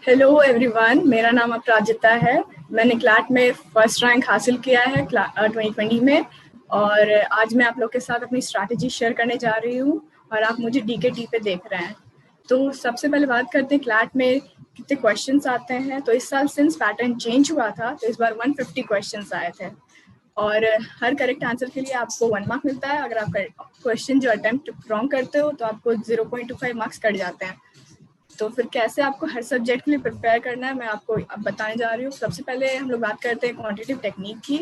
Hello everyone, मेरा नाम अपराजिता है। मैंने क्लैट में फर्स्ट रैंक हासिल किया है 2020 में। और आज मैं आप लोग के साथ अपनी स्ट्रैटेजी शेयर करने जा रही हूँ और आप मुझे DKT पे देख रहे हैं। तो सबसे पहले बात करते हैं क्लैट में कितने क्वेश्चंस आते हैं। तो इस साल सिंस पैटर्न चेंज हुआ था तो इस बार 150 क्वेश्चंस आए थे और हर करेक्ट आंसर के लिए आपको 1 मार्क मिलता है। अगर आप क्वेश्चन जो अटेम्प्ट रॉन्ग करते हो तो आपको 0.25 मार्क्स कट जाते हैं। तो फिर कैसे आपको हर सब्जेक्ट के लिए प्रिपेयर करना है मैं आपको अब बताने जा रही हूँ। सबसे पहले हम लोग बात करते हैं क्वांटिटेटिव टेक्निक की।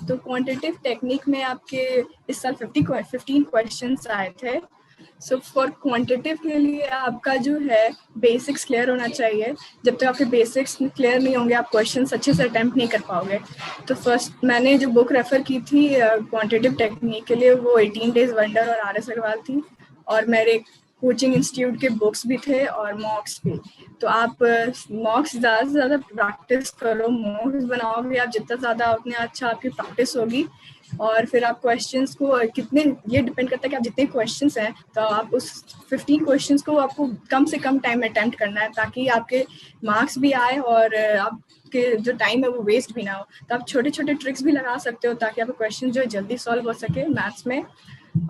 तो क्वांटिटेटिव टेक्निक में आपके इस साल 15 क्वेश्चंस आए थे। सो फॉर क्वांटिटेटिव के लिए आपका जो है बेसिक्स क्लियर होना चाहिए। जब तक आपके बेसिक्स क्लियर नहीं होंगे आप क्वेश्चन अच्छे से अटेम्प्ट नहीं कर पाओगे। तो फर्स्ट मैंने जो बुक रेफर की थी क्वांटिटेटिव टेक्निक के लिए वो 18 डेज वंडर और RS अग्रवाल थी। और मेरे कोचिंग इंस्टीट्यूट के बुक्स भी थे और मॉक्स भी। तो आप मॉक्स ज़्यादा से ज़्यादा प्रैक्टिस करो। मॉक्स बनाओगे आप जितना ज़्यादा उतने अच्छा आपकी प्रैक्टिस होगी। और फिर आप क्वेश्चंस को कितने, ये डिपेंड करता है कि आप जितने क्वेश्चंस हैं तो आप उस 15 क्वेश्चंस को आपको कम से कम टाइम में अटेम्प्ट करना है ताकि आपके मार्क्स भी आए और आपके जो टाइम है वो वेस्ट भी ना हो। तो आप छोटे छोटे ट्रिक्स भी लगा सकते हो ताकि आपका क्वेश्चन जो है जल्दी सॉल्व हो सके मैथ्स में।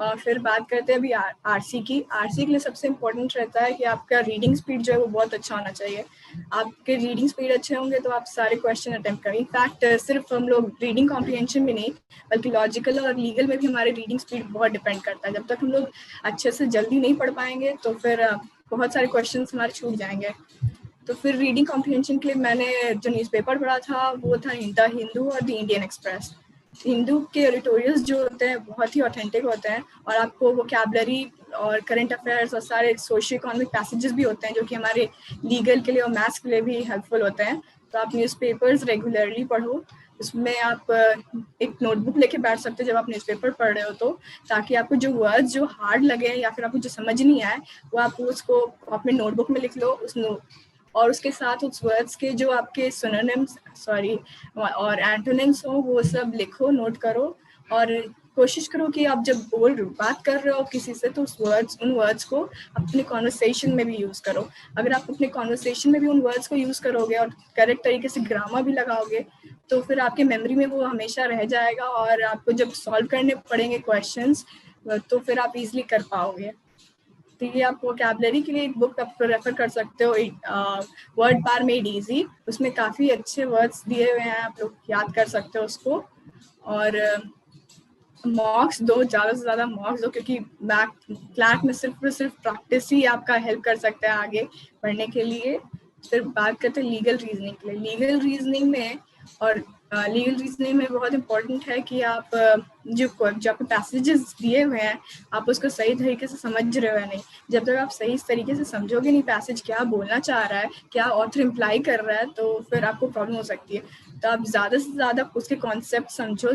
और फिर बात करते हैं अभी RC की। RC के लिए सबसे इम्पोर्टेंट रहता है कि आपका रीडिंग स्पीड जो है वो बहुत अच्छा होना चाहिए। आपके रीडिंग स्पीड अच्छे होंगे तो आप सारे क्वेश्चन अटेम्प्ट करेंगे। इनफैक्ट सिर्फ हम लोग रीडिंग कॉम्प्रिहेंशन में नहीं बल्कि लॉजिकल और लीगल में भी हमारे रीडिंग स्पीड बहुत डिपेंड करता है। जब तक हम लोग अच्छे से जल्दी नहीं पढ़ पाएंगे तो फिर बहुत सारे क्वेश्चन हमारे छूट जाएंगे। तो फिर रीडिंग कॉम्प्रिहेंशन के लिए मैंने जो न्यूज़पेपर पढ़ा था वो था द हिंदू और द इंडियन एक्सप्रेस। हिंदू के एडिटोरियल्स जो होते हैं बहुत ही ऑथेंटिक होते हैं और आपको वोकैबुलरी और करंट अफेयर्स और सारे सोशियो इकोनॉमिक पैसेजेस भी होते हैं जो कि हमारे लीगल के लिए और मैथ्स के लिए भी हेल्पफुल होते हैं। तो आप न्यूज़पेपर्स रेगुलरली पढ़ो। उसमें आप एक नोटबुक लेके बैठ सकते हो जब आप न्यूज़पेपर पढ़ रहे हो तो, ताकि आपको जो वर्ड्स जो हार्ड लगे या फिर आपको जो समझ नहीं आए वो आप उसको अपने नोटबुक में लिख लो और उसके साथ उस वर्ड्स के जो आपके सिनोनिम्स और एंटोनिम्स हो वो सब लिखो, नोट करो। और कोशिश करो कि आप जब बात कर रहे हो किसी से तो उन वर्ड्स को अपने कॉन्वर्सेशन में भी यूज़ करो। अगर आप अपने कॉन्वर्सेशन में भी उन वर्ड्स को यूज़ करोगे और करेक्ट तरीके से ग्रामर भी लगाओगे तो फिर आपके मेमोरी में वो हमेशा रह जाएगा और आपको जब सॉल्व करने पड़ेंगे क्वेश्चंस तो फिर आप इजीली कर पाओगे। तो ये आप वोकैबुलरी के लिए एक बुक आप रेफर कर सकते हो, वर्ड पार मेड इजी। उसमें काफ़ी अच्छे वर्ड्स दिए हुए हैं, आप लोग याद कर सकते हो उसको। और मॉक्स दो, ज़्यादा से ज़्यादा मॉक्स दो क्योंकि क्लैट में सिर्फ प्रैक्टिस ही आपका हेल्प कर सकता है आगे बढ़ने के लिए। फिर बात करते हैं लीगल रीजनिंग के लिए। लीगल रीजनिंग में बहुत इम्पोर्टेंट है कि आप जो आपके पैसेजेस दिए हुए हैं आप उसको सही तरीके से समझ रहे हो या नहीं। जब तक आप सही तरीके से समझोगे नहीं पैसेज क्या बोलना चाह रहा है, क्या ऑथर इम्प्लाई कर रहा है, तो फिर आपको प्रॉब्लम हो सकती है। तो आप ज़्यादा से ज़्यादा उसके कॉन्सेप्ट समझो,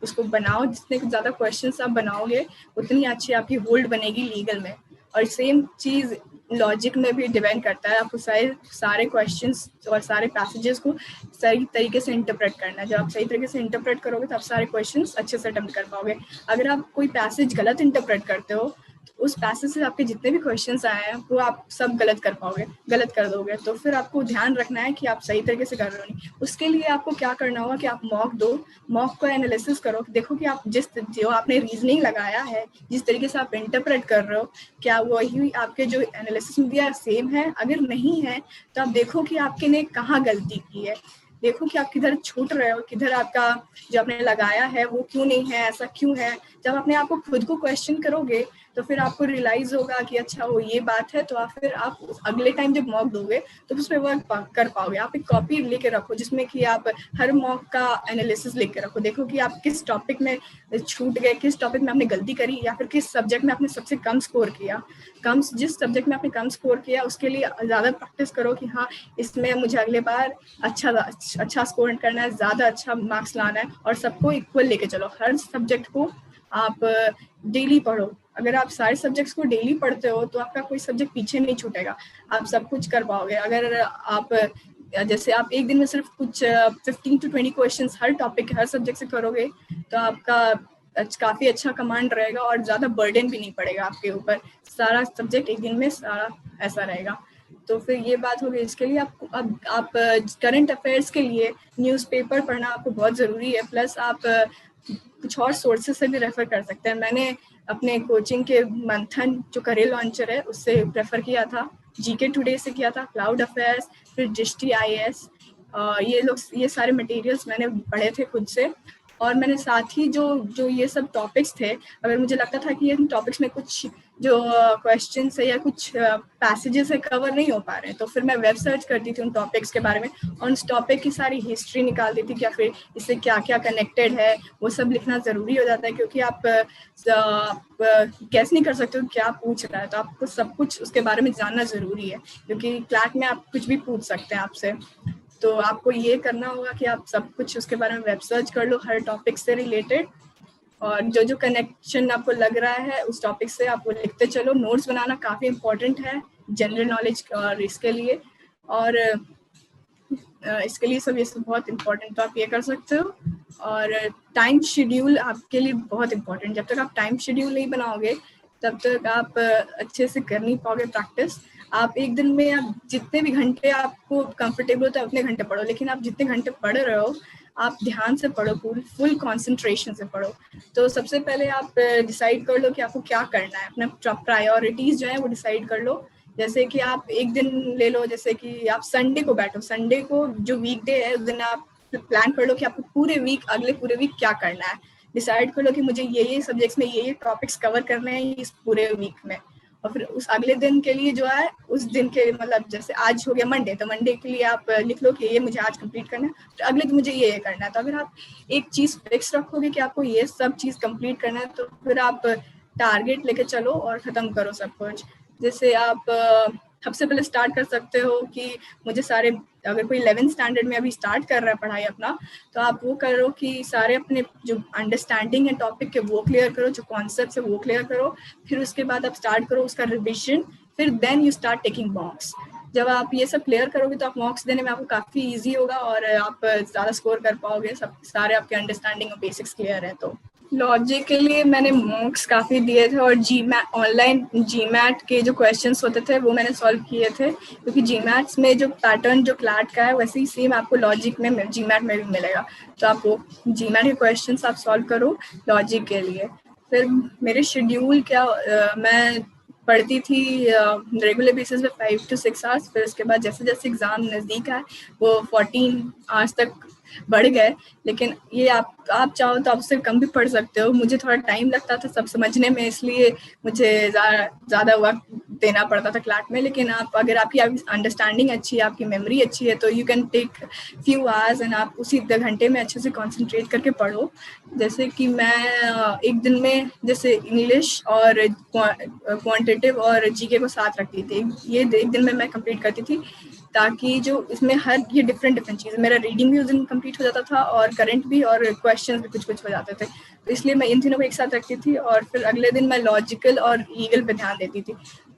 उसको बनाओ। जितने ज़्यादा क्वेश्चंस आप बनाओगे उतनी अच्छी आपकी होल्ड बनेगी लीगल में। और सेम चीज़ लॉजिक में भी डिपेंड करता है। आपको सारे क्वेश्चंस और सारे पैसेजेस को सही तरीके से इंटरप्रेट करना है। जब आप सही तरीके से इंटरप्रेट करोगे तो आप सारे क्वेश्चंस अच्छे से अटेम्प्ट कर पाओगे। अगर आप कोई पैसेज गलत इंटरप्रेट करते हो तो उस पैसेज से आपके जितने भी क्वेश्चंस आए हैं वो आप सब गलत कर दोगे। तो फिर आपको ध्यान रखना है कि आप सही तरीके से कर रहे हो नहीं। उसके लिए आपको क्या करना होगा कि आप मॉक दो, मॉक को एनालिसिस करो, देखो कि आप जो आपने रीजनिंग लगाया है, जिस तरीके से आप इंटरप्रेट कर रहे हो, क्या वही आपके जो एनालिसिस में दिया सेम है। अगर नहीं है तो आप देखो कि आपके ने कहाँ गलती की है, देखो कि आप किधर छूट रहे हो, किधर आपका जो आपने लगाया है वो क्यों नहीं है, ऐसा क्यों है। जब अपने आप को खुद को क्वेश्चन करोगे तो फिर आपको रियलाइज होगा कि अच्छा वो ये बात है। तो फिर आप अगले टाइम जब मॉक दोगे तो उस पर वर्क कर पाओगे। आप एक कॉपी लेके रखो जिसमें कि आप हर मॉक का एनालिसिस लेके रखो। देखो कि आप किस टॉपिक में छूट गए, किस टॉपिक में आपने गलती करी या फिर किस सब्जेक्ट में आपने सबसे कम स्कोर किया। जिस सब्जेक्ट में आपने कम स्कोर किया उसके लिए ज़्यादा प्रैक्टिस करो कि हाँ इसमें मुझे अगले बार अच्छा स्कोर करना है, ज़्यादा अच्छा मार्क्स लाना है। और सबको इक्वल लेके चलो। हर सब्जेक्ट को आप डेली पढ़ो। अगर आप सारे सब्जेक्ट्स को डेली पढ़ते हो तो आपका कोई सब्जेक्ट पीछे नहीं छूटेगा, आप सब कुछ कर पाओगे। अगर आप जैसे आप एक दिन में सिर्फ कुछ 15 to 20 questions her topic her subject से करोगे तो आपका काफ़ी अच्छा कमांड रहेगा और ज़्यादा बर्डन भी नहीं पड़ेगा आपके ऊपर। सारा सब्जेक्ट एक दिन में सारा ऐसा रहेगा। तो फिर ये बात हो गई इसके लिए। आप करंट अफेयर्स के लिए न्यूज़पेपर पढ़ना आपको बहुत ज़रूरी है, प्लस आप कुछ और सोर्सेज से भी रेफर कर सकते हैं। मैंने अपने कोचिंग के मंथन जो करियर लॉन्चर है उससे प्रेफर किया था, जीके टुडे से किया था, क्लाउड अफेयर्स, फिर दृष्टि IAS, ये सारे मटेरियल्स मैंने पढ़े थे खुद से। और मैंने साथ ही जो ये सब टॉपिक्स थे, अगर मुझे लगता था कि इन टॉपिक्स में कुछ जो क्वेश्चन है या कुछ पैसेजेस है कवर नहीं हो पा रहे हैं, तो फिर मैं वेब सर्च करती थी उन टॉपिक्स के बारे में और उस टॉपिक की सारी हिस्ट्री निकाल दी थी, या फिर इससे क्या क्या कनेक्टेड है वो सब लिखना ज़रूरी हो जाता है, क्योंकि आप गैस नहीं कर सकते हो क्या पूछ रहा है, तो आपको सब कुछ उसके बारे में जानना ज़रूरी है, क्योंकि क्लास में आप कुछ भी पूछ सकते हैं आपसे। तो आपको ये करना होगा कि आप सब कुछ उसके बारे में वेब सर्च कर लो हर टॉपिक से रिलेटेड, और जो कनेक्शन आपको लग रहा है उस टॉपिक से आप वो लिखते चलो। नोट्स बनाना काफ़ी इम्पोर्टेंट है जनरल नॉलेज और इसके लिए, और इसके लिए ये सब बहुत इम्पोर्टेंट, तो आप ये कर सकते हो। और टाइम शेड्यूल आपके लिए बहुत इम्पोर्टेंट, जब तक आप टाइम शेड्यूल नहीं बनाओगे तब तक आप अच्छे से कर नहीं पाओगे प्रैक्टिस। आप एक दिन में आप जितने भी घंटे आपको कंफर्टेबल होता है उतने घंटे पढ़ो, लेकिन आप जितने घंटे पढ़ रहे हो आप ध्यान से पढ़ो, फुल कंसंट्रेशन से पढ़ो। तो सबसे पहले आप डिसाइड कर लो कि आपको क्या करना है, अपना प्रायोरिटीज़ जो है वो डिसाइड कर लो। जैसे कि आप एक दिन ले लो, जैसे कि आप संडे को बैठो, संडे को जो वीकडे है उस दिन आप प्लान कर लो कि आपको पूरे वीक, अगले पूरे वीक क्या करना है। डिसाइड कर लो कि मुझे ये सब्जेक्ट्स में ये टॉपिक्स कवर करने हैं इस पूरे वीक में, और फिर उस अगले दिन के लिए जो है उस दिन के मतलब जैसे आज हो गया मंडे, तो मंडे के लिए आप लिख लो कि ये मुझे आज कंप्लीट करना है, तो अगले दिन मुझे ये करना है। तो अगर आप एक चीज़ फिक्स रखोगे कि आपको ये सब चीज़ कंप्लीट करना है, तो फिर आप टारगेट लेके चलो और ख़त्म करो सब कुछ। जैसे आप सबसे पहले स्टार्ट कर सकते हो कि मुझे सारे, अगर कोई 11th स्टैंडर्ड में अभी स्टार्ट कर रहा है पढ़ाई अपना, तो आप वो करो कि सारे अपने जो अंडरस्टैंडिंग है टॉपिक के वो क्लियर करो, जो कॉन्सेप्ट है वो क्लियर करो, फिर उसके बाद आप स्टार्ट करो उसका रिविजन, फिर then you start taking mocks. जब आप ये सब क्लियर करोगे तो आप मॉक्स देने में आपको काफ़ी ईजी होगा और आप ज़्यादा स्कोर कर पाओगे, सब सारे आपके अंडरस्टैंडिंग और बेसिक्स क्लियर है। तो लॉजिक के लिए मैंने मॉक्स काफ़ी दिए थे, और ऑनलाइन जीमैट के जो क्वेश्चंस होते थे वो मैंने सॉल्व किए थे, क्योंकि जीमैट्स में जो पैटर्न जो क्लैट का है वैसे ही सेम आपको लॉजिक में जीमैट में भी मिलेगा। तो आप वो जीमैट के क्वेश्चंस आप सॉल्व करो लॉजिक के लिए। फिर मेरे शेड्यूल क्या, मैं पढ़ती थी रेगुलर बेसिस पे 5 to 6 आवर्स, फिर उसके बाद जैसे जैसे एग्ज़ाम नज़दीक आए वो 14 आवर्स तक बढ़ गए। लेकिन ये आप चाहो तो आप उससे कम भी पढ़ सकते हो। मुझे थोड़ा टाइम लगता था सब समझने में, इसलिए मुझे ज़्यादा वक्त देना पड़ता था क्लास में। लेकिन अगर आपकी अंडरस्टैंडिंग अच्छी है, आपकी मेमोरी अच्छी है, तो you can take few hours and आप उसी घंटे में अच्छे से कॉन्सेंट्रेट करके पढ़ो। जैसे कि मैं एक दिन में जैसे इंग्लिश और क्वांटिटेटिव और जीके को साथ रखती थी, ये एक दिन में मैं कंप्लीट करती थी, ताकि जो इसमें हर ये डिफरेंट चीज़, मेरा रीडिंग भी उस दिन कंप्लीट हो जाता था और करंट भी और क्वेश्चंस भी कुछ हो जाते थे। तो इसलिए मैं इन तीनों को एक साथ रखती थी, और फिर अगले दिन मैं लॉजिकल और लीगल पे ध्यान देती थी।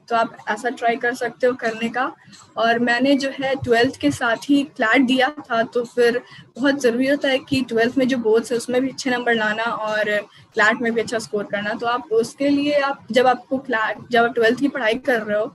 तो आप ऐसा ट्राई कर सकते हो करने का। और मैंने जो है 12th के साथ ही क्लैट दिया था, तो फिर बहुत ज़रूरी होता है कि 12th में जो बोर्ड्स है उसमें भी अच्छे नंबर लाना और क्लैट में भी अच्छा स्कोर करना। तो आप उसके लिए जब आप 12th की पढ़ाई कर रहे हो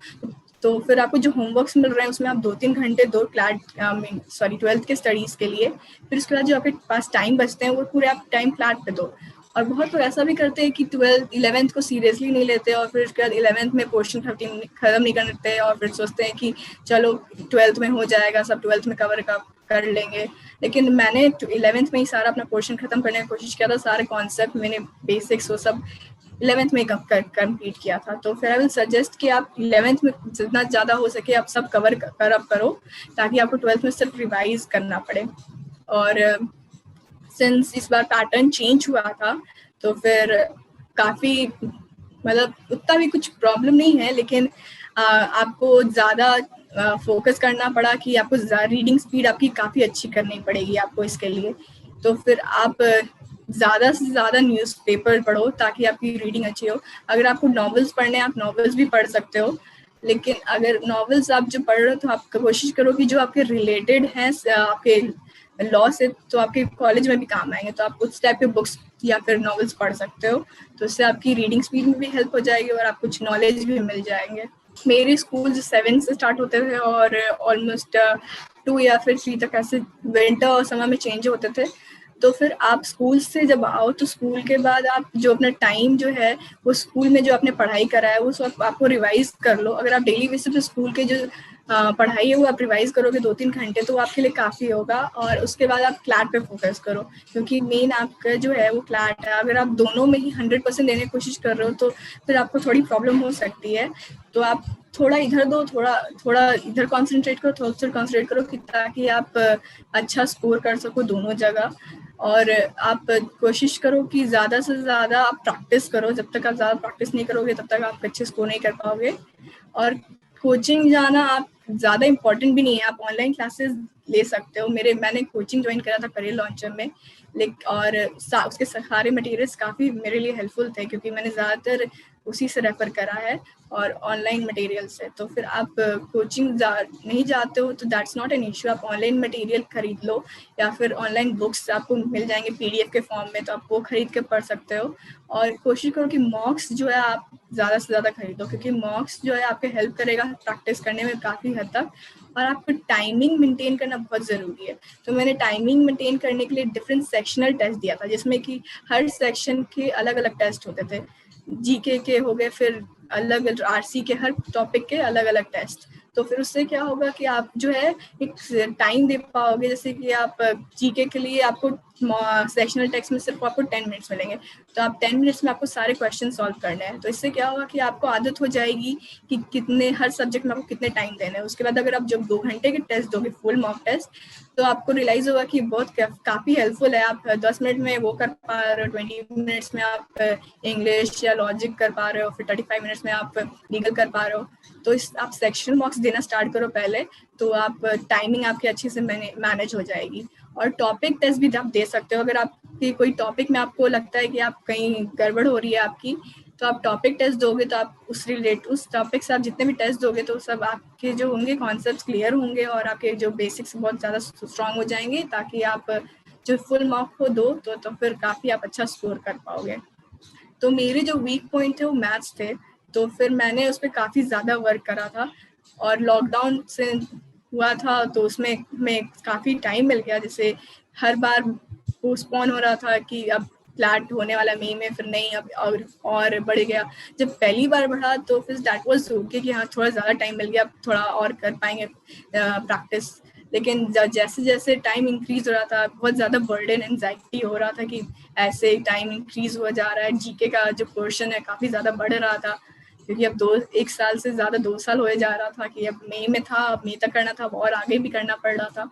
तो फिर आपको जो होमवर्क्स मिल रहे हैं उसमें आप 2-3 घंटे दो 12th के स्टडीज़ के लिए, फिर उसके बाद जो आपके पास टाइम बचते हैं वो पूरे आप टाइम क्लैट पे दो। और बहुत लोग ऐसा भी करते हैं कि 11th को सीरियसली नहीं लेते और फिर उसके बाद 11th में पोर्शन खत्म नहीं करते और फिर सोचते हैं कि चलो 12th में हो जाएगा, सब 12th में कवर कर लेंगे। लेकिन मैंने 11th में ही सारा अपना पोर्शन खत्म करने की कोशिश किया था, सारे कॉन्सेप्ट मैंने बेसिक्स वो सब 11th में कंप्लीट किया था। तो फिर आई विल सजेस्ट कि आप 11th में जितना ज़्यादा हो सके आप सब कवर करो, ताकि आपको 12th में सिर्फ रिवाइज करना पड़े। और सिंस इस बार पैटर्न चेंज हुआ था तो फिर काफ़ी मतलब उतना भी कुछ प्रॉब्लम नहीं है, लेकिन आपको ज़्यादा फोकस करना पड़ा कि आपको रीडिंग स्पीड आपकी काफ़ी अच्छी करनी पड़ेगी आपको इसके लिए। तो फिर आप ज़्यादा से ज़्यादा न्यूज़पेपर पढ़ो ताकि आपकी रीडिंग अच्छी हो। अगर आपको नॉवेल्स पढ़ने हैं आप नॉवेल्स भी पढ़ सकते हो, लेकिन अगर नॉवेल्स आप जो पढ़ रहे हो तो आप कोशिश करो कि जो आपके रिलेटेड हैं आपके लॉ से, तो आपके कॉलेज में भी काम आएंगे, तो आप उस टाइप के बुक्स या फिर नॉवेल्स पढ़ सकते हो। तो इससे आपकी रीडिंग स्पीड में भी हेल्प हो जाएगी और आप कुछ नॉलेज भी मिल जाएंगे। मेरे स्कूल 7 से स्टार्ट होते थे और ऑलमोस्ट 2 या फिर 3 तक ऐसे विंटर और समर में चेंज होते थे। तो फिर आप स्कूल से जब आओ तो स्कूल के बाद आप जो अपना टाइम जो है वो स्कूल में जो आपने पढ़ाई करा है वो सब आपको रिवाइज कर लो। अगर आप डेली बेसिस पे स्कूल के जो पढ़ाई है वो आप रिवाइज करोगे 2-3 घंटे तो आपके लिए काफ़ी होगा। और उसके बाद आप क्लैट पे फोकस करो, क्योंकि मेन आपका जो है वो क्लैट है। अगर आप दोनों में ही 100% देने की कोशिश कर रहे हो तो फिर आपको थोड़ी प्रॉब्लम हो सकती है। तो आप थोड़ा इधर दो, थोड़ा थोड़ा इधर कॉन्सेंट्रेट करो, थोड़ा उधर कॉन्सेंट्रेट करो कि ताकि आप अच्छा स्कोर कर सको दोनों जगह। और आप कोशिश करो कि ज़्यादा से ज़्यादा आप प्रैक्टिस करो। जब तक आप ज़्यादा प्रैक्टिस नहीं करोगे तब तक आप अच्छे स्कोर नहीं कर पाओगे। और कोचिंग जाना आप ज़्यादा इम्पोर्टेंट भी नहीं है, आप ऑनलाइन क्लासेस ले सकते हो। मैंने कोचिंग ज्वाइन करा था करियर लॉन्चर में, और उसके सारे मटेरियल्स काफ़ी मेरे लिए हेल्पफुल थे, क्योंकि मैंने ज़्यादातर उसी से रेफर करा है और ऑनलाइन मटेरियल से। तो फिर आप कोचिंग नहीं जाते हो तो दैट्स नॉट एन इशू, आप ऑनलाइन मटेरियल खरीद लो या फिर ऑनलाइन बुक्स आपको मिल जाएंगे PDF के फॉर्म में, तो आप वो खरीद के पढ़ सकते हो। और कोशिश करो कि मॉक्स जो है आप ज़्यादा से ज़्यादा खरीदो, क्योंकि मॉक्स जो है आपके हेल्प करेगा प्रैक्टिस करने में काफ़ी हद तक। और आपको टाइमिंग मेंटेन करना बहुत ज़रूरी है। तो मैंने टाइमिंग मेंटेन करने के लिए डिफरेंट सेक्शनल टेस्ट दिया था, जिसमें कि हर सेक्शन के अलग अलग टेस्ट होते थे। GK के हो गए, फिर अलग RC के, हर टॉपिक के अलग अलग टेस्ट। तो फिर उससे क्या होगा कि आप जो है एक टाइम दे पाओगे। जैसे कि आप GK के लिए आपको सेक्शनल टेक्स्ट में सिर्फ आपको 10 मिनट्स मिलेंगे, तो आप 10 मिनट्स में आपको सारे क्वेश्चन सॉल्व करने हैं। तो इससे क्या होगा कि आपको आदत हो जाएगी कि कितने हर सब्जेक्ट में आपको कितने टाइम देना है। उसके बाद अगर आप जब 2 घंटे के टेस्ट दोगे, फुल मॉक टेस्ट, तो आपको रियलाइज होगा कि बहुत काफ़ी हेल्पफुल है। आप 10 मिनट में वो कर पा रहे हो, 20 मिनट्स में आप इंग्लिश या लॉजिक कर पा रहे हो, फिर 35 मिनट्स में आप लीगल कर पा रहे हो। तो आप सेक्शनल मार्क्स देना स्टार्ट करो पहले, तो आप टाइमिंग आपकी अच्छे से मैनेज हो जाएगी। और टॉपिक टेस्ट भी आप दे सकते हो। अगर आपकी कोई टॉपिक में आपको लगता है कि आप कहीं गड़बड़ हो रही है आपकी, तो आप टॉपिक टेस्ट दोगे तो आप उस टॉपिक से आप जितने भी टेस्ट दोगे तो सब आपके जो होंगे कॉन्सेप्ट्स क्लियर होंगे और आपके जो बेसिक्स बहुत ज़्यादा स्ट्रांग हो जाएंगे, ताकि आप जो फुल मार्क को दो तो फिर काफ़ी आप अच्छा स्कोर कर पाओगे। तो मेरे जो वीक पॉइंट थे वो मैथ्स थे, तो फिर मैंने उस पर काफ़ी ज़्यादा वर्क करा था। और लॉकडाउन से हुआ था तो उसमें मैं काफ़ी टाइम मिल गया, जैसे हर बार पोस्टपोन हो रहा था कि अब फ्लैट होने वाला मई में, फिर नहीं अब और बढ़ गया। जब पहली बार बढ़ा तो फिर दैट वाज ओके कि हाँ थोड़ा ज़्यादा टाइम मिल गया, अब थोड़ा और कर पाएंगे प्रैक्टिस। लेकिन जैसे जैसे टाइम इंक्रीज हो रहा था, बहुत ज़्यादा बर्डन एंजाइटी हो रहा था कि ऐसे टाइम इंक्रीज हुआ जा रहा है। GK का जो पोर्शन है काफ़ी ज़्यादा बढ़ रहा था, क्योंकि अब 1 साल से ज़्यादा 2 साल हो जा रहा था कि अब मई में था, अब मई तक करना था, और आगे भी करना पड़ रहा था।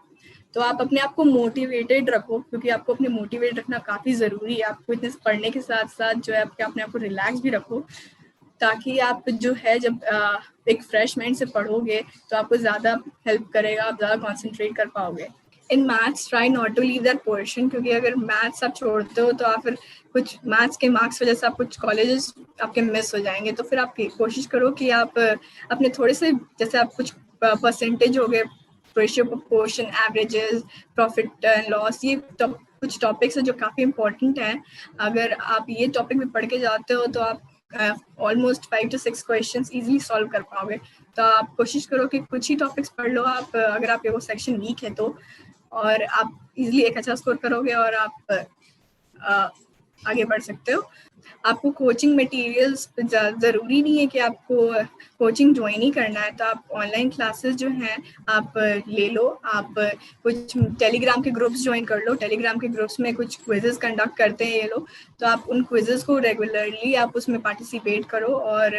तो आप अपने आप को मोटिवेटेड रखो, क्योंकि आपको अपने मोटिवेट रखना काफ़ी ज़रूरी है। आपको इतने पढ़ने के साथ साथ जो है अपने आप को रिलैक्स भी रखो, ताकि आप जो है जब एक फ्रेश माइंड से पढ़ोगे तो आपको ज़्यादा हेल्प करेगा, आप ज़्यादा कॉन्सेंट्रेट कर पाओगे। In maths try not to leave that portion, क्योंकि अगर मैथ्स आप छोड़ते हो तो आप फिर कुछ मैथ्स के मार्क्स वजह से आप कुछ कॉलेजेस आपके मिस हो जाएंगे। तो फिर आप कोशिश करो कि आप अपने थोड़े से, जैसे आप कुछ परसेंटेज हो गए, ratio proportion, averages, profit and loss, ये कुछ टॉपिक्स है जो काफ़ी इंपॉर्टेंट हैं। अगर आप ये टॉपिक भी पढ़ के जाते हो तो आप almost 5 to 6 questions easily solve कर पाओगे। तो आप कोशिश करो कि कुछ ही टॉपिक्स पढ़ लो आप, अगर आपके वो सेक्शन वीक है तो, और आप इजीली एक अच्छा स्कोर करोगे और आप आगे बढ़ सकते हो। आपको कोचिंग मटेरियल्स ज़रूरी नहीं है कि आपको कोचिंग ज्वाइन ही करना है, तो आप ऑनलाइन क्लासेस जो हैं आप ले लो। आप कुछ टेलीग्राम के ग्रुप्स ज्वाइन कर लो, टेलीग्राम के ग्रुप्स में कुछ क्विजेस कंडक्ट करते हैं ये लोग, तो आप उन क्विजेस को रेगुलरली आप उसमें पार्टिसिपेट करो और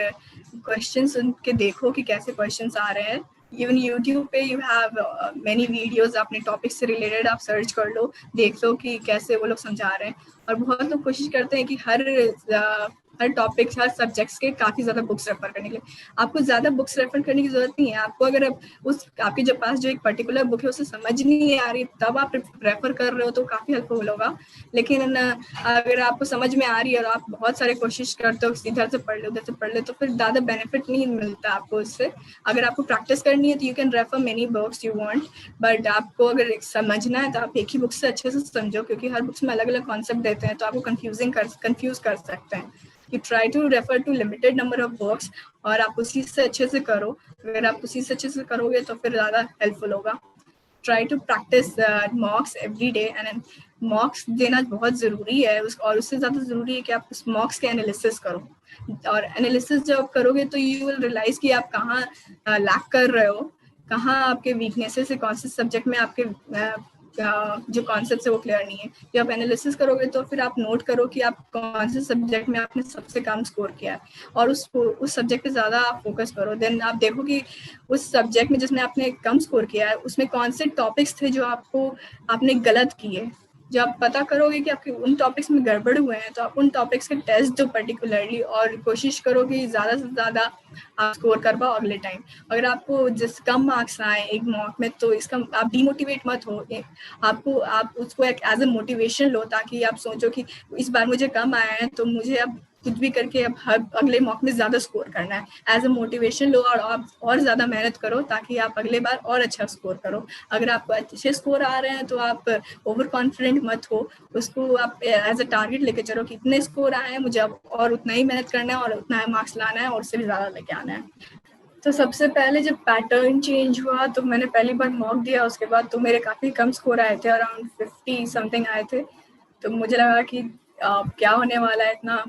क्वेश्चंस उनके देखो कि कैसे क्वेश्चंस आ रहे हैं। इवन यूट्यूब पे यू हैव मैनी वीडियोस, अपने टॉपिक से रिलेटेड आप सर्च कर लो, देख लो कि कैसे वो लोग समझा रहे हैं। और बहुत लोग कोशिश करते हैं कि हर टॉपिक, हर सब्जेक्ट्स के काफ़ी ज़्यादा बुक्स रेफर करने के लिए। आपको ज़्यादा बुक्स रेफर करने की ज़रूरत नहीं है। आपको अगर आपके जो पास जो एक पर्टिकुलर बुक है उसे समझ नहीं आ रही, तब आप रेफर कर रहे हो तो काफ़ी हेल्पफुल होगा। लेकिन अगर आपको समझ में आ रही है और आप बहुत सारे कोशिश करते हो इधर से पढ़ लो उधर से पढ़ लो, तो फिर ज़्यादा बेनिफिट नहीं मिलता आपको इससे। अगर आपको प्रैक्टिस करनी है तो you can refer many books you want, but आपको अगर समझना है तो आप एक ही बुक से अच्छे से समझो, क्योंकि हर बुक्स में अलग अलग कॉन्सेप्ट देते हैं, तो आपको कंफ्यूज कर सकते हैं। कि try to refer to limited number of works और आप उसी से अच्छे से करो। अगर आप उसी से अच्छे से करोगे तो फिर ज़्यादा हेल्पफुल होगा। Try to practise mocks every day and mocks देना बहुत ज़रूरी है और उससे ज़्यादा ज़रूरी है कि आप उस मॉक्स के एनालिसिस करो। और एनालिसिस जब करोगे तो यू विल रियलाइज कि आप कहाँ लैक कर रहे हो, कहाँ आपके वीकनेसेस है, कौन से सब्जेक्ट में आपके जो कॉन्सेप्ट है वो क्लियर नहीं है। जब आप एनालिसिस करोगे तो फिर आप नोट करो कि आप कौन से सब्जेक्ट में आपने सबसे कम स्कोर किया है और उस सब्जेक्ट पे ज़्यादा आप फोकस करो। देन आप देखो कि उस सब्जेक्ट में जिसमें आपने कम स्कोर किया है उसमें कौन से टॉपिक्स थे जो आपने गलत किए। जब आप पता करोगे कि आपके उन टॉपिक्स में गड़बड़ हुए हैं तो आप उन टॉपिक्स के टेस्ट दो पर्टिकुलरली और कोशिश करो कि ज़्यादा से ज़्यादा आप स्कोर कर पाओ अगले टाइम। अगर आपको जिस कम मार्क्स आए एक मॉक में तो इसका आप डीमोटिवेट मत हो, आप उसको एक एज ए मोटिवेशन लो ताकि आप सोचो कि इस बार मुझे कम आया है तो मुझे अब कुछ भी करके अब अगले मॉक में ज़्यादा स्कोर करना है। एज ए मोटिवेशन लो और आप और ज़्यादा मेहनत करो ताकि आप अगले बार और अच्छा स्कोर करो। अगर आपको अच्छे स्कोर आ रहे हैं तो आप ओवर कॉन्फिडेंट मत हो, उसको आप एज अ टारगेट लेके चलो कि इतने स्कोर आए हैं, मुझे अब और उतना ही मेहनत करना है और उतना ही मार्क्स लाना है और उससे भी ज़्यादा लेके आना है। तो सबसे पहले जब पैटर्न चेंज हुआ तो मैंने पहली बार मॉक दिया, उसके बाद तो मेरे काफ़ी कम स्कोर आए थे, अराउंड 50 समथिंग आए थे। तो मुझे लगा कि क्या होने वाला है, इतना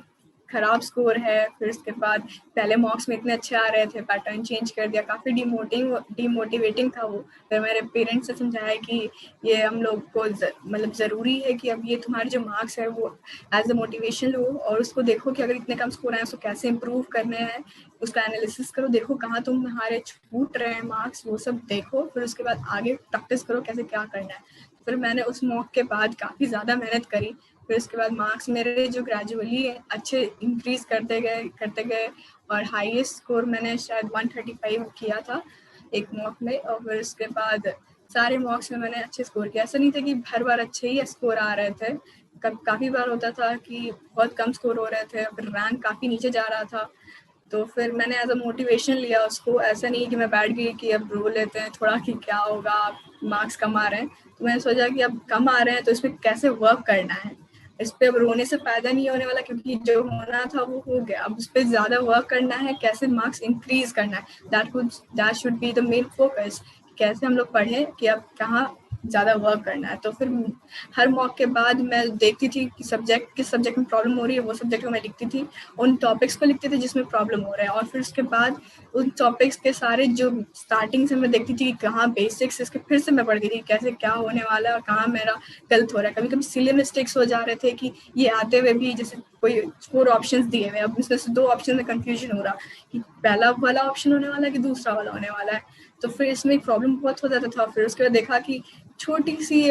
खराब स्कोर है। फिर उसके बाद पहले मॉक्स में इतने अच्छे आ रहे थे, पैटर्न चेंज कर दिया, काफ़ी डीमोटिवेटिंग था वो। फिर मेरे पेरेंट्स से समझाया कि ये हम लोग को मतलब ज़रूरी है कि अब ये तुम्हारे जो मार्क्स है वो एज अ मोटिवेशन लो और उसको देखो कि अगर इतने कम स्कोर आए उसको कैसे इम्प्रूव करने हैं, उसका एनालिसिस करो, देखो कहाँ तुम्हारे छूट रहे हैं मार्क्स, वो सब देखो। फिर उसके बाद आगे प्रैक्टिस करो कैसे क्या करना है। फिर मैंने उस मॉक के बाद काफ़ी ज़्यादा मेहनत करी। फिर उसके बाद मार्क्स मेरे जो ग्रेजुअली अच्छे इंक्रीज करते गए और हाईएस्ट स्कोर मैंने शायद 135 किया था एक मॉक में। और फिर उसके बाद सारे मॉक्स में मैंने अच्छे स्कोर किया। ऐसा नहीं था कि हर बार अच्छे ही स्कोर आ रहे थे, काफ़ी बार होता था कि बहुत कम स्कोर हो रहे थे, फिर रैंक काफ़ी नीचे जा रहा था। तो फिर मैंने एज अ मोटिवेशन लिया उसको, ऐसा नहीं कि मैं बैठ गई कि अब रो लेते हैं थोड़ा कि क्या होगा, मार्क्स कम आ रहे हैं। तो मैंने सोचा कि अब कम आ रहे हैं तो इस पर कैसे वर्क करना है, इस पर अब रोने से फ़ायदा नहीं होने वाला क्योंकि जो होना था वो हो गया। अब उस पर ज़्यादा वर्क करना है, कैसे मार्क्स इंक्रीज करना है, that should be the main focus. कैसे हम लोग पढ़ें कि अब कहाँ ज़्यादा वर्क करना है। तो फिर हर मॉक के बाद मैं देखती थी कि किस सब्जेक्ट में प्रॉब्लम हो रही है, वो सब्जेक्ट को मैं लिखती थी, उन टॉपिक्स को लिखते थे जिसमें प्रॉब्लम हो रहा है। और फिर उसके बाद उन टॉपिक्स के सारे जो स्टार्टिंग से मैं देखती थी कहाँ बेसिक्स, इसके फिर से मैं पढ़ती थी कैसे क्या होने वाला है और कहाँ मेरा गलत हो रहा है। कभी कभी सिली मिस्टेक्स हो जा रहे थे कि ये आते हुए भी जैसे कोई 4 ऑप्शंस दिए हुए, अब इसमें से 2 ऑप्शन में कंफ्यूजन हो रहा कि पहला वाला ऑप्शन होने वाला है कि दूसरा वाला होने वाला है। तो फिर इसमें एक प्रॉब्लम बहुत हो जाता था। फिर उसके बाद देखा कि छोटी सी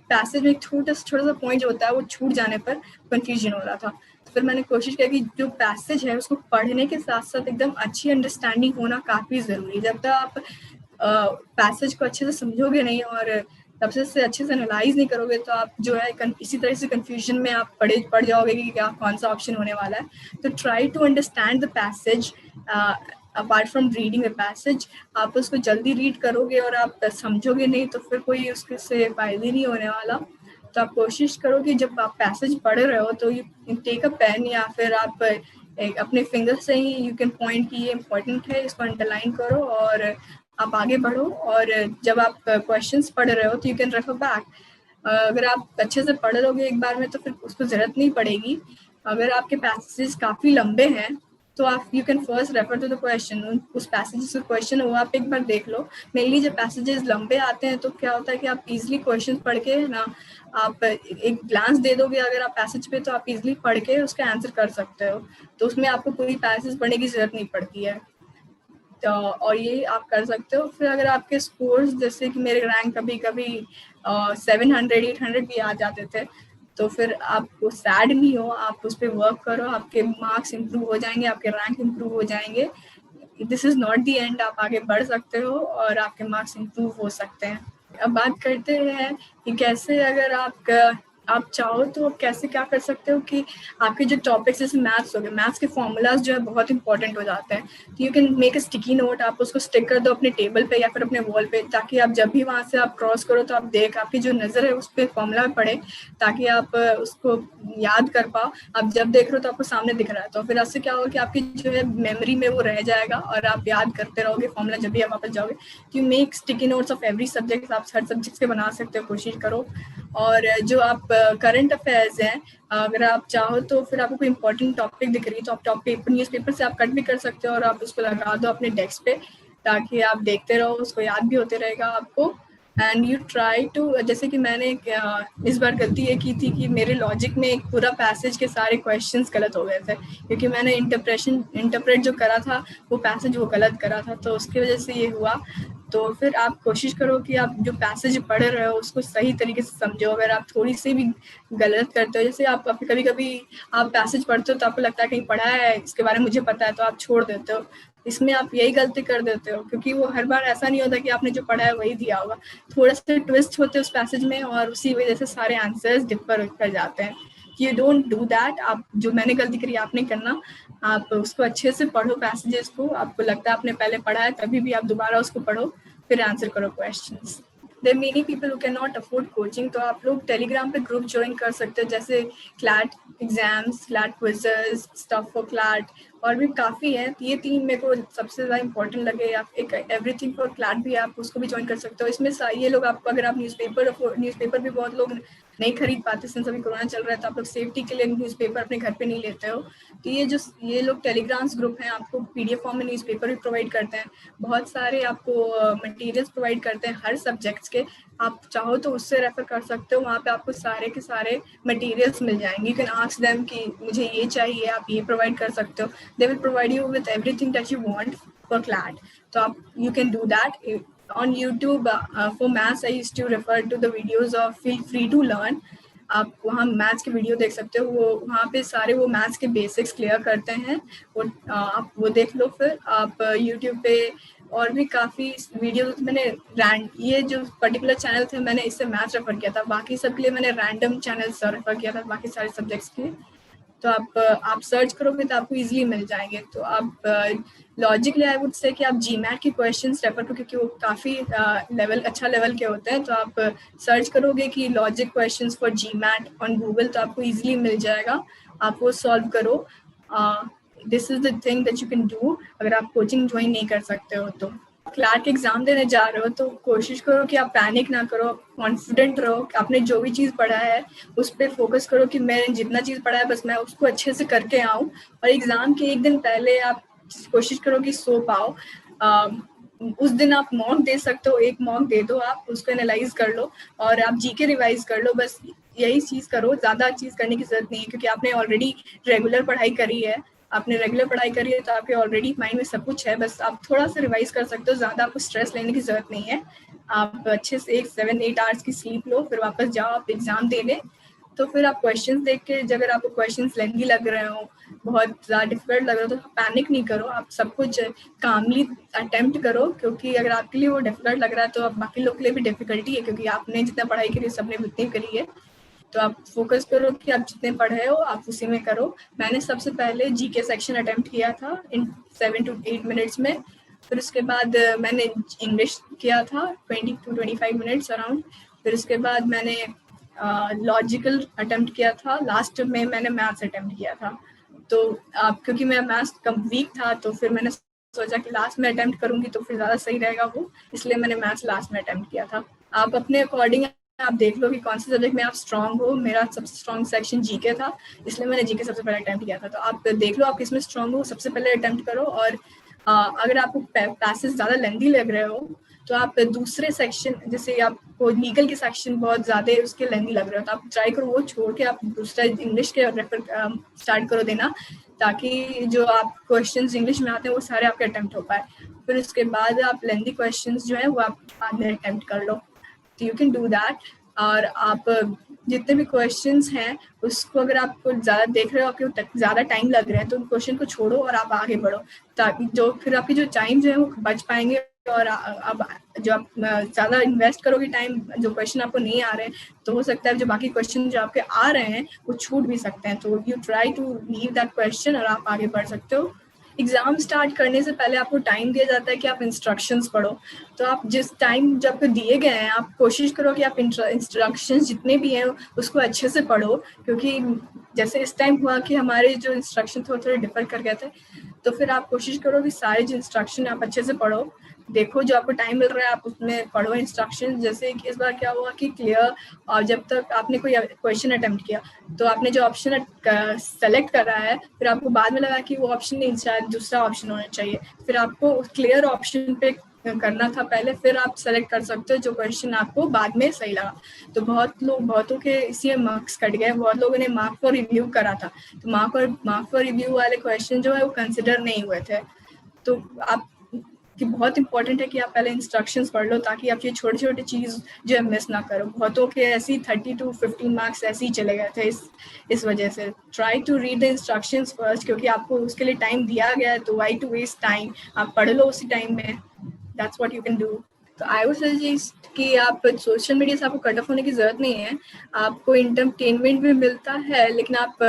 पैसेज में छोटा सा पॉइंट जो होता है वो छूट जाने पर कंफ्यूजन हो रहा था। तो फिर मैंने कोशिश की कि जो पैसेज है उसको पढ़ने के साथ साथ एकदम अच्छी अंडरस्टैंडिंग होना काफ़ी ज़रूरी है। जब तक आप पैसेज को अच्छे से समझोगे नहीं और तब से अच्छे से एनालाइज नहीं करोगे तो आप जो है इसी तरह से कंफ्यूजन में आप पढ़ जाओगे कि क्या कौन सा ऑप्शन होने वाला है। तो try to understand the passage apart from reading the passage. आप उसको जल्दी रीड करोगे और आप समझोगे नहीं तो फिर कोई उसके से फायदे नहीं होने वाला। तो आप कोशिश करो कि जब आप पैसेज पढ़ रहे हो तो यू टेक अ पेन या फिर आप अपने फिंगर से ही यू कैन पॉइंट कि ये इम्पोर्टेंट है, इसको अंडरलाइन करो और आप आगे बढ़ो। और जब आप क्वेश्चंस पढ़ रहे हो तो यू कैन रेफर बैक। अगर आप अच्छे से पढ़ लोगे एक बार में तो फिर उसको ज़रूरत नहीं पड़ेगी। अगर आपके पैसेजेस काफ़ी लंबे हैं तो आप you can first refer to the question, उस पैसेज का क्वेश्चन वो आप एक बार देख लो। मेनली जब पैसेजेस लंबे आते हैं तो क्या होता है कि आप इजीली क्वेश्चन पढ़ के ना आप एक ग्लांस दे दोगे अगर आप पैसेज पे तो आप इजीली पढ़ के उसका आंसर कर सकते हो। तो उसमें आपको पूरी पैसेज पढ़ने की ज़रूरत नहीं पड़ती है। तो और ये आप कर सकते हो। फिर अगर आपके स्कोर्स जैसे कि मेरे रैंक कभी कभी 700 800 भी आ जाते थे तो फिर आपको सैड नहीं हो, आप उस पर वर्क करो, आपके मार्क्स इम्प्रूव हो जाएंगे, आपके रैंक इम्प्रूव हो जाएंगे। This is not the and, आप आगे बढ़ सकते हो और आपके मार्क्स इम्प्रूव हो सकते हैं। अब बात करते हैं कि कैसे अगर आपका आप चाहो तो आप कैसे क्या कर सकते हो कि आपके जो टॉपिक्स जैसे मैथ्स हो गए, मैथ्स के फॉर्मूलाज जो है बहुत इंपॉर्टेंट हो जाते हैं, तो you can make a sticky note, आप उसको स्टिक कर दो अपने टेबल पे या फिर अपने वॉल पे, ताकि आप जब भी वहाँ से आप क्रॉस करो तो आप देख, आपकी जो नज़र है उस पर फॉर्मूला पढ़े, ताकि आप उसको याद कर पाओ। आप जब देख रहे हो तो आपको सामने दिख रहा है, तो फिर इससे क्या होगा कि आपकी जो है मेमोरी में वो रह जाएगा और आप याद करते रहोगे फॉर्मूला जब भी आप वापस जाओगे। तो you make sticky notes of every subject, आप हर सब्जेक्ट के बना सकते हो, कोशिश करो। और जो आप करंट अफेयर्स हैं, अगर आप चाहो तो फिर आपको कोई इंपॉर्टेंट टॉपिक दिख रही है तो आप टॉपिक न्यूज़पेपर से आप कट भी कर सकते हो और आप उसको लगा दो अपने डेस्क पे, ताकि आप देखते रहो, उसको याद भी होते रहेगा आपको। एंड यू ट्राई टू, जैसे कि मैंने इस बार गलती ये की थी कि मेरे लॉजिक में एक पूरा पैसेज के सारे क्वेश्चंस गलत हो गए थे, क्योंकि मैंने इंटरप्रेट जो करा था वो पैसेज वो गलत करा था, तो उसकी वजह से ये हुआ। तो फिर आप कोशिश करो कि आप जो पैसेज पढ़ रहे हो उसको सही तरीके से समझो। अगर आप थोड़ी सी भी गलत करते हो, जैसे आप कभी कभी आप पैसेज पढ़ते हो तो आपको लगता है कहीं पढ़ा है इसके बारे में मुझे पता है, तो आप छोड़ देते हो। इसमें आप यही गलती कर देते हो, क्योंकि वो हर बार ऐसा नहीं होता कि आपने जो पढ़ा है वही दिया होगा, थोड़ा सा ट्विस्ट होते हैं उस पैसेज में और उसी वजह से सारे आंसर्स डिफर कर जाते हैं। You don't do that. आप जो मैंने गलती करी आप नहीं करना, आप उसको अच्छे से पढ़ो पैसेजेस को, आपको लगता है आपने पहले पढ़ा है तभी भी आप दोबारा उसको पढ़ो, फिर आंसर करो questions. There many people who can not afford coaching, तो आप लोग टेलीग्राम पे ग्रुप ज्वाइन कर सकते हो, जैसे CLAT exams, CLAT quizzes, stuff for CLAT, और भी काफ़ी है। ये 3 मेरे को सबसे ज़्यादा इंपॉर्टेंट लगे। आप एक एवरीथिंग फॉर क्लैट भी आप उसको भी ज्वाइन कर सकते हो। इसमें ये लोग आपको, अगर आप न्यूज़पेपर भी बहुत लोग नहीं खरीद पाते, सिंस अभी कोरोना चल रहा है, तो आप लोग सेफ्टी के लिए न्यूज़पेपर अपने घर पे नहीं लेते हो, तो ये लोग टेलीग्राम्स ग्रुप हैं, आपको पीडीएफ फॉर्म में न्यूज़पेपर भी प्रोवाइड करते हैं, बहुत सारे आपको मटेरियल्स प्रोवाइड करते हैं हर सब्जेक्ट्स के। आप चाहो तो उससे रेफर कर सकते हो, वहाँ पे आपको सारे के सारे मटेरियल्स मिल जाएंगे। यू कैन आस्क देम कि मुझे ये चाहिए, आप ये प्रोवाइड कर सकते हो, they will provide you with everything that you want for CLAT. तो आप you can do that on YouTube. For maths I used to refer to the videos of Feel Free to Learn. आप वहाँ maths के video देख सकते हो, वो वहाँ पे सारे वो मैथ्स के बेसिक्स क्लियर करते हैं, वो आप वो देख लो। फिर आप यूट्यूब पे और भी काफ़ी वीडियो मैंने ये जो पर्टिकुलर चैनल थे मैंने इससे मैथ्स रेफर किया था, बाकी सब के लिए मैंने रैंडम चैनल्स रेफर किया था बाकी सारे सब्जेक्ट्स के। तो आप सर्च करोगे तो आपको इजीली मिल जाएंगे। तो आप लॉजिकली आई वुड से कि आप जीमैट के क्वेश्चंस रेफर करो, क्योंकि वो काफ़ी अच्छा लेवल के होते हैं। तो आप सर्च करोगे कि logic questions for GMAT on Google, तो आपको इजीली मिल जाएगा, आप वो सॉल्व करो। This is the thing that you can do अगर आप कोचिंग ज्वाइन नहीं कर सकते हो तो। क्लैट एग्जाम देने जा रहे हो तो कोशिश करो कि आप पैनिक ना करो, कॉन्फिडेंट रहो, आपने जो भी चीज़ पढ़ा है उस पर फोकस करो कि मैंने जितना चीज़ पढ़ा है बस मैं उसको अच्छे से करके आऊँ। और एग्ज़ाम के एक दिन पहले आप कोशिश करो कि सो पाओ। उस दिन आप मॉक दे सकते हो, एक मॉक दे दो, आप उसको एनालाइज कर लो और आप जीके रिवाइज कर लो, बस यही चीज़ करो, ज़्यादा चीज़ करने की जरूरत नहीं है, क्योंकि आपने ऑलरेडी रेगुलर पढ़ाई करी है। आपने रेगुलर पढ़ाई करी है तो आपके ऑलरेडी माइंड में सब कुछ है, बस आप थोड़ा सा रिवाइज कर सकते हो, ज़्यादा आपको स्ट्रेस लेने की ज़रूरत नहीं है। आप अच्छे से 7-8 आवर्स की स्लीप लो, फिर वापस जाओ, आप एग्ज़ाम दे लें। तो फिर आप क्वेश्चंस देख के, अगर आपको क्वेश्चंस लेंदी लग रहे हो, बहुत ज़्यादा डिफिकल्ट लग रहा हो, तो पैनिक नहीं करो, आप सब कुछ कामली अटेम्प्ट करो, क्योंकि अगर आपके लिए वो डिफिकल्ट लग रहा है तो आप बाकी लोग के लिए भी डिफिकल्टी है, क्योंकि आपने जितना पढ़ाई करी सबने उतनी करी है। तो आप फोकस करो कि आप जितने पढ़े हो आप उसी में करो। मैंने सबसे पहले जीके सेक्शन अटेम्प्ट किया था इन 7 to 8 मिनट्स में, फिर उसके बाद मैंने इंग्लिश किया था 20 to 25 मिनट्स अराउंड, फिर उसके बाद मैंने लॉजिकल अटेम्प्ट किया था, लास्ट में मैंने मैथ्स अटेम्प्ट किया था। तो क्योंकि मेरा मैथ्स कम वीक था तो फिर मैंने सोचा कि लास्ट में अटेम्प्ट करूंगी तो फिर ज़्यादा सही रहेगा वो, इसलिए मैंने मैथ्स लास्ट में अटेम्प्ट किया था। आप अपने अकॉर्डिंग आप देख लो कि कौन से सब्जेक्ट में आप स्ट्रांग हो। मेरा सबसे स्ट्रांग सेक्शन जीके था, इसलिए मैंने जीके सबसे पहले अटेम्प्ट किया था। तो आप देख लो आप किसमें स्ट्रांग हो, सबसे पहले अटेम्प्ट करो। और अगर आपको पैसेज ज़्यादा लेंदी लग रहे हो तो आप दूसरे सेक्शन, जैसे आपको लीगल के सेक्शन बहुत ज़्यादा उसके लेंदी लग रहे हो, तो आप ट्राई करो वो छोड़ के आप दूसरा इंग्लिश के रेफर स्टार्ट करो देना, ताकि जो आप क्वेश्चंस इंग्लिश में आते हैं वो सारे आपके अटेम्प्ट हो पाए। फिर उसके बाद आप लेंदी क्वेश्चंस जो है वो आप बाद में अटेम्प्ट कर लो। तो यू कैन डू दैट। और आप जितने भी क्वेश्चंस हैं उसको अगर आपको ज़्यादा देख रहे हो, आपको ज़्यादा टाइम लग रहा है, तो क्वेश्चन को छोड़ो और आप आगे बढ़ो, ताकि जो फिर आपकी जो टाइम जो है वो बच पाएंगे और अब जो आप ज़्यादा इन्वेस्ट करोगे टाइम, जो क्वेश्चन आपको नहीं आ रहे हैं, तो हो सकता है जो बाकी क्वेश्चन जो आपके आ रहे हैं वो छूट भी सकते हैं। तो you try to leave that question और आप आगे बढ़ सकते हो। एग्ज़ाम स्टार्ट करने से पहले आपको टाइम दिया जाता है कि आप इंस्ट्रक्शंस पढ़ो। तो आप जिस टाइम जब दिए गए हैं, आप कोशिश करो कि आप इंस्ट्रक्शंस जितने भी हैं उसको अच्छे से पढ़ो, क्योंकि जैसे इस टाइम हुआ कि हमारे जो इंस्ट्रक्शन थे वो थोड़े डिफर कर गए थे। तो फिर आप कोशिश करो कि सारे जो इंस्ट्रक्शन आप अच्छे से पढ़ो, देखो जो आपको टाइम मिल रहा है आप उसमें पढ़ो इंस्ट्रक्शन। जैसे कि इस बार क्या हुआ कि क्लियर, और जब तक आपने कोई क्वेश्चन अटेम्प्ट किया तो आपने जो ऑप्शन सेलेक्ट करा है, फिर आपको बाद में लगा कि वो ऑप्शन नहीं, शायद दूसरा ऑप्शन होना चाहिए, फिर आपको क्लियर ऑप्शन पे करना था पहले, फिर आप सेलेक्ट कर सकते हो जो क्वेश्चन आपको बाद में सही लगा। तो बहुतों के इसी मार्क्स कट गए, बहुत लोगों ने मार्क फॉर रिव्यू करा था, तो मार्क फॉर रिव्यू वाले क्वेश्चन जो है वो कंसिडर नहीं हुए थे। तो आप कि बहुत इंपॉर्टेंट है कि आप पहले इंस्ट्रक्शंस पढ़ लो, ताकि आप ये छोटी छोटी चीज़ जो है मिस ना करो। बहुतों के ऐसी 30 to 15 मार्क्स ऐसे ही चले गए थे इस वजह से। Try to read the instructions first, क्योंकि आपको उसके लिए टाइम दिया गया है, तो वाई टू वेस्ट टाइम, आप पढ़ लो उसी टाइम में। That's what you can do. तो आई वुड सजेस्ट कि आप सोशल मीडिया से आपको कट ऑफ होने की ज़रूरत नहीं है। आपको इंटरटेनमेंट भी मिलता है, लेकिन आप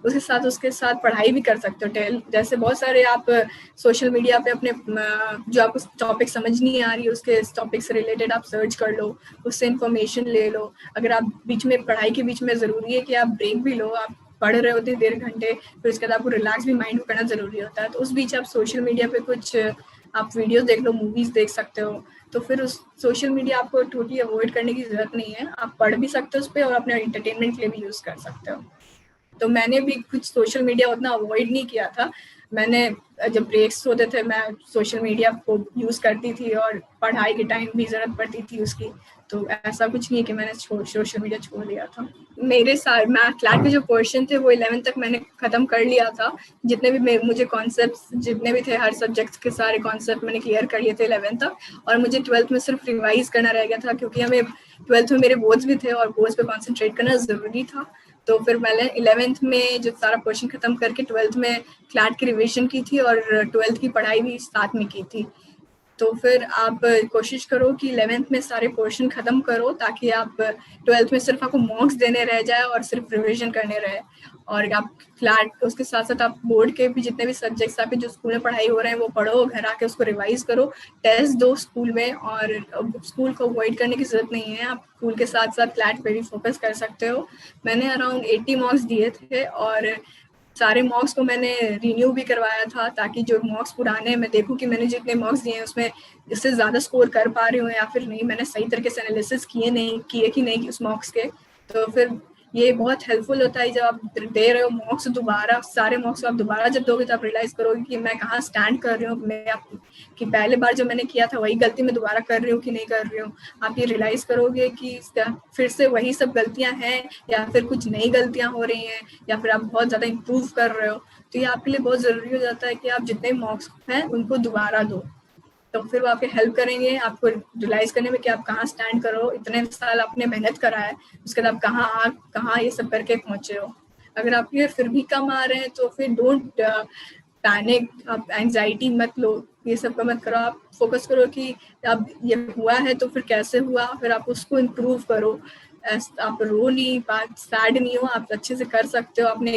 उसके साथ पढ़ाई भी कर सकते हो। जैसे बहुत सारे आप सोशल मीडिया पे अपने जो आपको टॉपिक समझ नहीं आ रही है उसके टॉपिक से रिलेटेड आप सर्च कर लो, उससे इंफॉर्मेशन ले लो। अगर आप बीच में पढ़ाई के बीच में ज़रूरी है कि आप ब्रेक भी लो, आप पढ़ रहे होते हैं 1.5 घंटे, फिर उसके बाद आपको रिलैक्स भी माइंड को करना ज़रूरी होता है, तो उस बीच आप सोशल मीडिया पे कुछ आप वीडियोस देख लो, मूवीज़ देख सकते हो। तो फिर उस सोशल मीडिया आपको टोटली अवॉइड करने की ज़रूरत नहीं है, आप पढ़ भी सकते हो उस पर और अपने एंटरटेनमेंट के लिए भी यूज़ कर सकते हो। तो मैंने भी कुछ सोशल मीडिया उतना अवॉइड नहीं किया था। मैंने जब ब्रेक्स होते थे मैं सोशल मीडिया को यूज़ करती थी, और पढ़ाई के टाइम भी ज़रूरत पड़ती थी उसकी। तो ऐसा कुछ नहीं है कि मैंने सोशल मीडिया छोड़ दिया था। मेरे साथ मैं क्लैट के जो पोर्शन थे वो 11th तक मैंने ख़त्म कर लिया था। जितने भी मुझे कॉन्सेप्ट्स जितने भी थे, हर सब्जेक्ट्स के सारे कॉन्सेप्ट मैंने क्लियर कर लिए थे 11th तक, और मुझे 12th में सिर्फ रिवाइज़ करना रह गया था, क्योंकि हमें 12th में मेरे बोर्ड्स भी थे और बोर्ड्स पे कॉन्सेंट्रेट करना ज़रूरी था। तो फिर मैंने 11th में जो सारा पोर्शन ख़त्म करके 12th में क्लैट की रिविजन की थी और 12th की पढ़ाई भी साथ में की थी। तो फिर आप कोशिश करो कि 11th में सारे पोर्शन ख़त्म करो, ताकि आप 12th में सिर्फ आपको मॉक्स देने रह जाए और सिर्फ रिवीजन करने रहे। और आप फ्लैट उसके साथ साथ आप बोर्ड के भी जितने भी सब्जेक्ट्स आपके जो स्कूल में पढ़ाई हो रहे हैं वो पढ़ो, घर आके उसको रिवाइज करो, टेस्ट दो स्कूल में। और स्कूल को अवॉइड करने की ज़रूरत नहीं है, आप स्कूल के साथ साथ फ्लैट पे भी फोकस कर सकते हो। मैंने अराउंड 80 मार्क्स दिए थे, और सारे मॉक्स को मैंने रिन्यू भी करवाया था, ताकि जो मॉक्स पुराने हैं मैं देखूं कि मैंने जितने मॉक्स दिए हैं उसमें इससे ज़्यादा स्कोर कर पा रही हूँ या फिर नहीं, मैंने सही तरीके से एनालिसिस किए कि नहीं उस मॉक्स के। तो फिर ये बहुत हेल्पफुल होता है जब आप दे रहे हो मॉक्स दोबारा, सारे मॉक्स आप दोबारा जब दोगे तो आप रियलाइज़ करोगे कि मैं कहाँ स्टैंड कर रही हूँ, मैं कि पहले बार जो मैंने किया था वही गलती मैं दोबारा कर रही हूँ कि नहीं कर रही हूँ। आप ये रियलाइज़ करोगे कि फिर से वही सब गलतियाँ हैं या फिर कुछ नई गलतियाँ हो रही हैं या फिर आप बहुत ज़्यादा इम्प्रूव कर रहे हो। तो ये आपके लिए बहुत ज़रूरी हो जाता है कि आप जितने मॉक्स हैं उनको दोबारा दो, तो फिर वो आपके हेल्प करेंगे आपको रियलाइज़ करने में कि आप कहाँ स्टैंड करो। इतने साल आपने मेहनत करा है, उसके बाद आप कहाँ ये सब करके पहुँचे हो। अगर आपके फिर भी कम आ रहे हैं तो फिर डोंट पैनिक, आप एंग्जाइटी मत लो, ये सब का मत करो। आप फोकस करो कि अब ये हुआ है तो फिर कैसे हुआ, फिर आप उसको इम्प्रूव करो। आप रो नहीं, बात सैड नहीं हो, आप अच्छे से कर सकते हो। आपने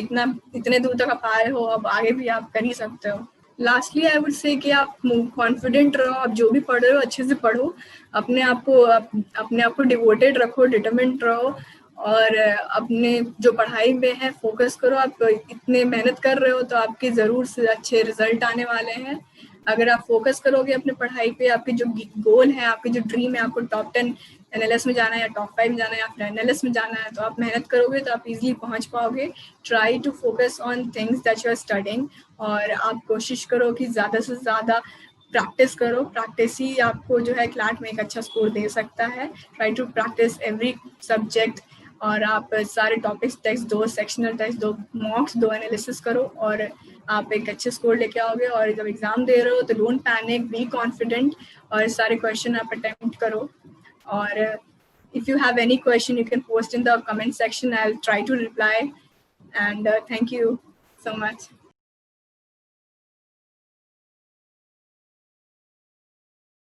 इतने दूर तक आप आए हो, अब आगे भी आप कर ही सकते हो। लास्टली आई वुड से कि आप कॉन्फिडेंट रहो, आप जो भी पढ़ रहे हो अच्छे से पढ़ो, अपने आप को डिवोटेड रखो, डिटरमिन्ड रहो, और अपने जो पढ़ाई में है फोकस करो। आप इतने मेहनत कर रहे हो तो आपके ज़रूर से अच्छे रिजल्ट आने वाले हैं। अगर आप फोकस करोगे अपने पढ़ाई पे, आपके जो गोल है, आपके जो ड्रीम है, आपको टॉप 10 एनएलएस में जाना है या टॉप 5 में जाना है या फिर एनएलएस में जाना है, तो आप मेहनत करोगे तो आप इजीली पहुंच पाओगे। Try to focus on things that you are studying, और आप कोशिश करो कि ज़्यादा से ज़्यादा प्रैक्टिस करो। प्रैक्टिस ही आपको जो है क्लैट में एक अच्छा स्कोर दे सकता है। Try to practise every subject, और आप सारे टॉपिक्स टेस्ट दो, सेक्शनल टेस्ट दो, मॉक्स दो, एनालिसिस करो, और आप एक अच्छे स्कोर लेके आओगे। और जब एग्ज़ाम दे रहे हो तो डोंट पैनिक, बी कॉन्फिडेंट, और सारे क्वेश्चन आप अटेम्प्ट करो। और if you have any question you can post in the comment section, I'll try to reply, and thank you so much.